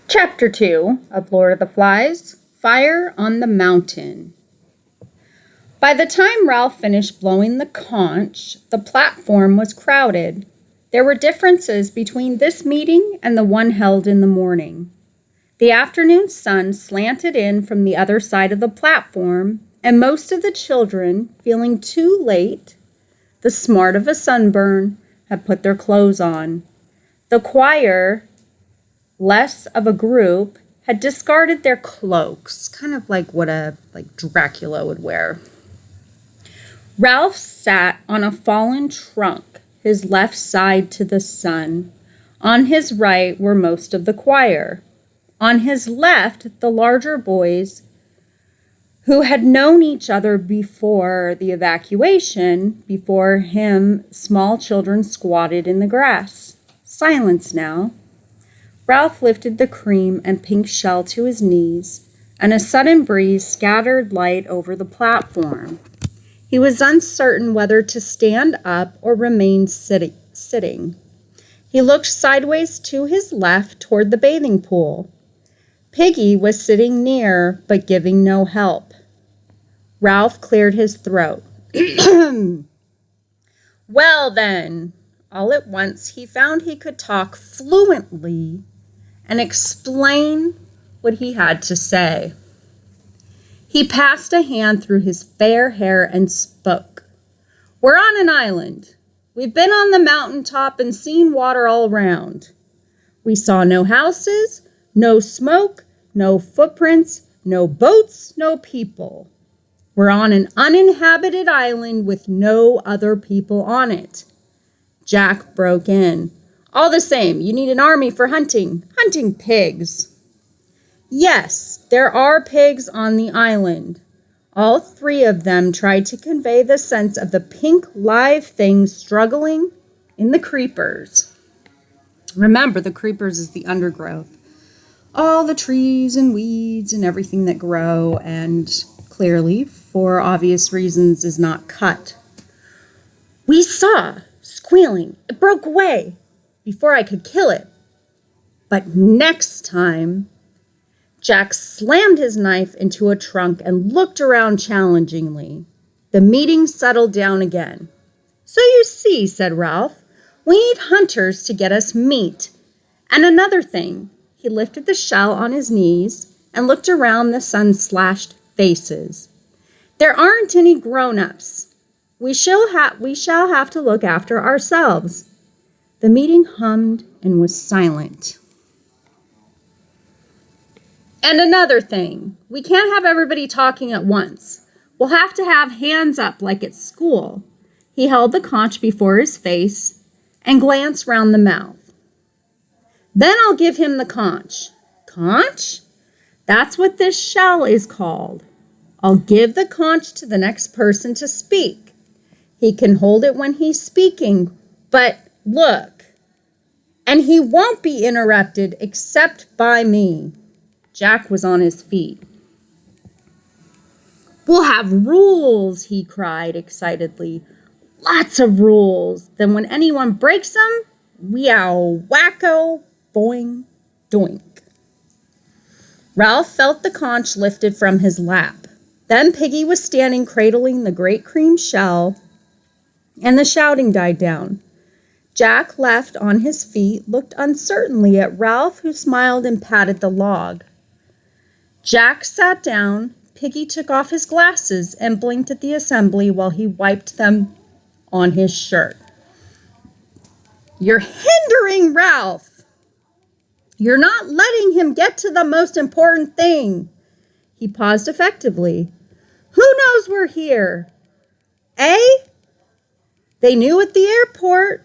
Chapter 2 of Lord of the Flies, Fire on the Mountain. By the time Ralph finished blowing the conch, the platform was crowded. There were differences between this meeting and the one held in the morning. The afternoon sun slanted in from the other side of the platform, and most of the children, feeling too late, the smart of a sunburn, had put their clothes on. The choir, less of a group, had discarded their cloaks, kind of like what Dracula would wear. Ralph sat on a fallen trunk, his left side to the sun. On his right were most of the choir. On his left, the larger boys who had known each other before the evacuation. Before him, small children squatted in the grass. Silence now. Ralph lifted the cream and pink shell to his knees, and a sudden breeze scattered light over the platform. He was uncertain whether to stand up or remain sitting. He looked sideways to his left toward the bathing pool. Piggy was sitting near, but giving no help. Ralph cleared his throat. Well then, all at once he found he could talk fluently and explain what he had to say. He passed a hand through his fair hair and spoke. We're on an island. We've been on the mountaintop and seen water all around. We saw no houses, no smoke, no footprints, no boats, no people. We're on an uninhabited island with no other people on it. Jack broke in. All the same, you need an army for hunting pigs. Yes, there are pigs on the island. All three of them tried to convey the sense of the pink live thing struggling in the creepers. Remember, the creepers is the undergrowth. All the trees and weeds and everything that grow and clearly, for obvious reasons, is not cut. We saw squealing. It broke away before I could kill it. But next time, Jack slammed his knife into a trunk and looked around challengingly. The meeting settled down again. So you see, said Ralph, we need hunters to get us meat. And another thing, he lifted the shell on his knees and looked around the sun-slashed faces. There aren't any grown-ups. We shall have to look after ourselves. The meeting hummed and was silent. And another thing, we can't have everybody talking at once. We'll have to have hands up like at school. He held the conch before his face and glanced round the mouth. Then I'll give him the conch. Conch? That's what this shell is called. I'll give the conch to the next person to speak. He can hold it when he's speaking, but look, and he won't be interrupted except by me. Jack was on his feet. We'll have rules, he cried excitedly. Lots of rules. Then when anyone breaks them, weow, wacko, boing, doink. Ralph felt the conch lifted from his lap. Then Piggy was standing cradling the great cream shell, and the shouting died down. Jack, left on his feet, looked uncertainly at Ralph, who smiled and patted the log. Jack sat down. Piggy took off his glasses and blinked at the assembly while he wiped them on his shirt. You're hindering Ralph. You're not letting him get to the most important thing. He paused effectively. Who knows we're here? Eh? They knew at the airport.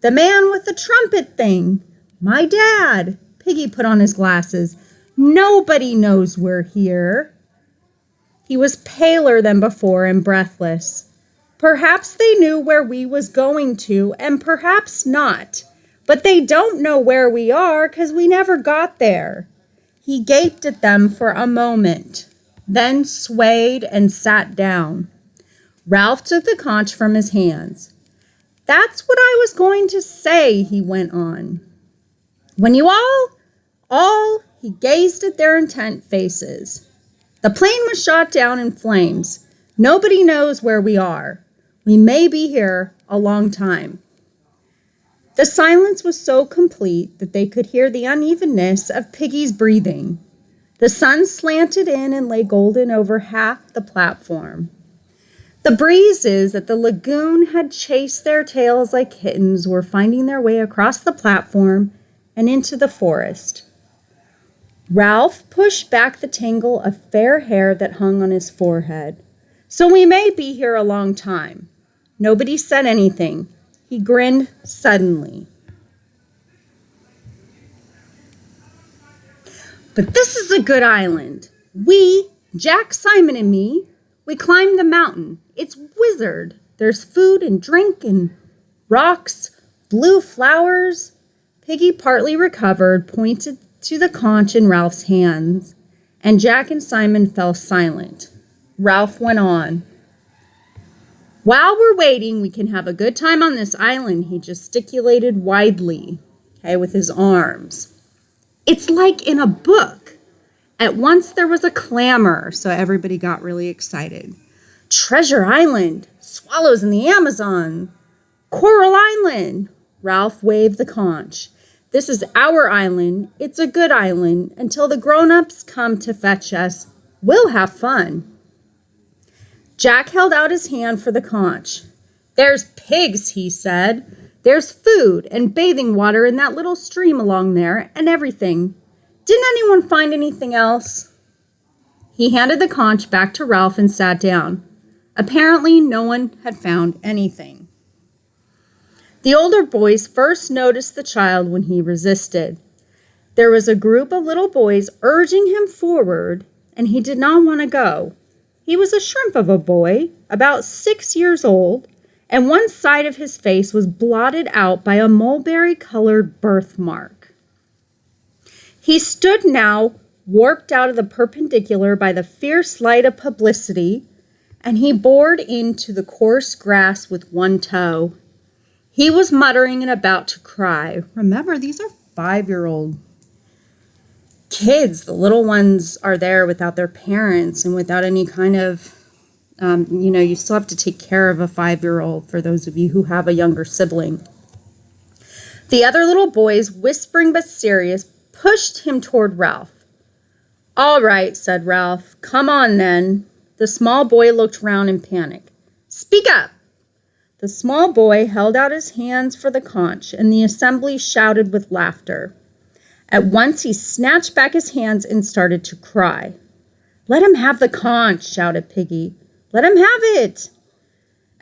The man with the trumpet thing. My dad. Piggy put on his glasses. Nobody knows we're here. He was paler than before and breathless. Perhaps they knew where we was going to, and perhaps not. But they don't know where we are, 'cause we never got there. He gaped at them for a moment, then swayed and sat down. Ralph took the conch from his hands. That's what I was going to say, he went on. When you he gazed at their intent faces. The plane was shot down in flames. Nobody knows where we are. We may be here a long time. The silence was so complete that they could hear the unevenness of Piggy's breathing. The sun slanted in and lay golden over half the platform. The breezes at the lagoon had chased their tails like kittens were finding their way across the platform and into the forest. Ralph pushed back the tangle of fair hair that hung on his forehead. So we may be here a long time. Nobody said anything. He grinned suddenly. But this is a good island. We, Jack, Simon, and me, we climbed the mountain. It's wizard. There's food and drink and rocks, blue flowers. Piggy, partly recovered, pointed to the conch in Ralph's hands, and Jack and Simon fell silent. Ralph went on. While we're waiting, we can have a good time on this island, he gesticulated widely, with his arms. It's like in a book. At once there was a clamor, so everybody got really excited. Treasure Island, swallows in the Amazon, Coral Island. Ralph waved the conch. This is our island. It's a good island. Until the grown-ups come to fetch us, we'll have fun. Jack held out his hand for the conch. There's pigs, he said. There's food and bathing water in that little stream along there and everything. Didn't anyone find anything else? He handed the conch back to Ralph and sat down. Apparently, no one had found anything. The older boys first noticed the child when he resisted. There was a group of little boys urging him forward, and he did not want to go. He was a shrimp of a boy, about 6 years old, and one side of his face was blotted out by a mulberry-colored birthmark. He stood now, warped out of the perpendicular by the fierce light of publicity, and he bored into the coarse grass with one toe. He was muttering and about to cry. Remember, these are 5-year-old kids. The little ones are there without their parents and without any kind of, you still have to take care of a 5-year-old for those of you who have a younger sibling. The other little boys, whispering but serious, pushed him toward Ralph. All right, said Ralph. Come on then. The small boy looked round in panic. Speak up. The small boy held out his hands for the conch, and the assembly shouted with laughter. At once he snatched back his hands and started to cry. Let him have the conch, shouted Piggy. Let him have it.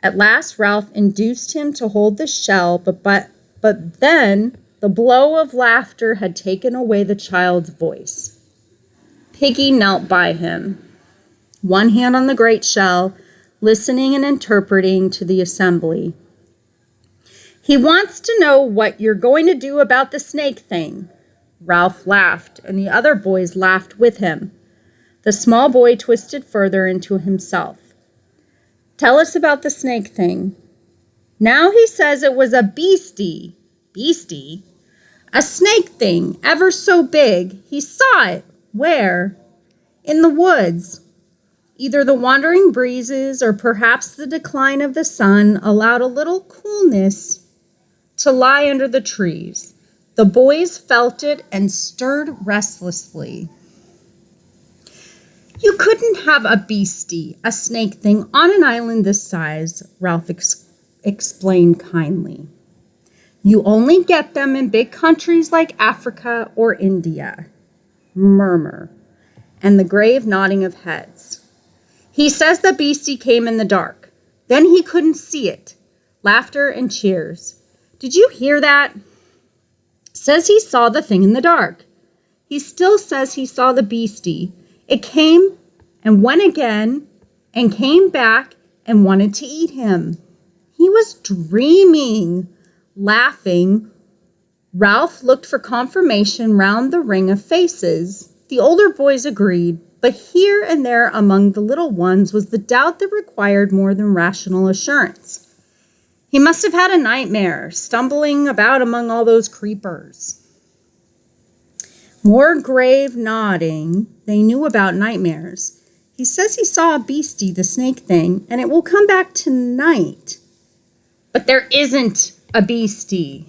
At last Ralph induced him to hold the shell, but then the blow of laughter had taken away the child's voice. Piggy knelt by him, one hand on the great shell, listening and interpreting to the assembly. He wants to know what you're going to do about the snake thing. Ralph laughed, and the other boys laughed with him. The small boy twisted further into himself. Tell us about the snake thing. Now he says it was a beastie. Beastie? A snake thing, ever so big. He saw it. Where? In the woods. Either the wandering breezes or perhaps the decline of the sun allowed a little coolness to lie under the trees. The boys felt it and stirred restlessly. You couldn't have a beastie, a snake thing, on an island this size, Ralph explained kindly. You only get them in big countries like Africa or India. Murmur, and the grave nodding of heads. He says the beastie came in the dark. Then he couldn't see it. Laughter and cheers. Did you hear that? Says he saw the thing in the dark. He still says he saw the beastie. It came and went again and came back and wanted to eat him. He was dreaming. Laughing, Ralph looked for confirmation round the ring of faces. The older boys agreed, but here and there among the little ones was the doubt that required more than rational assurance. He must have had a nightmare, stumbling about among all those creepers. More grave nodding. They knew about nightmares. He says he saw a beastie, the snake thing, and it will come back tonight. But there isn't a beastie.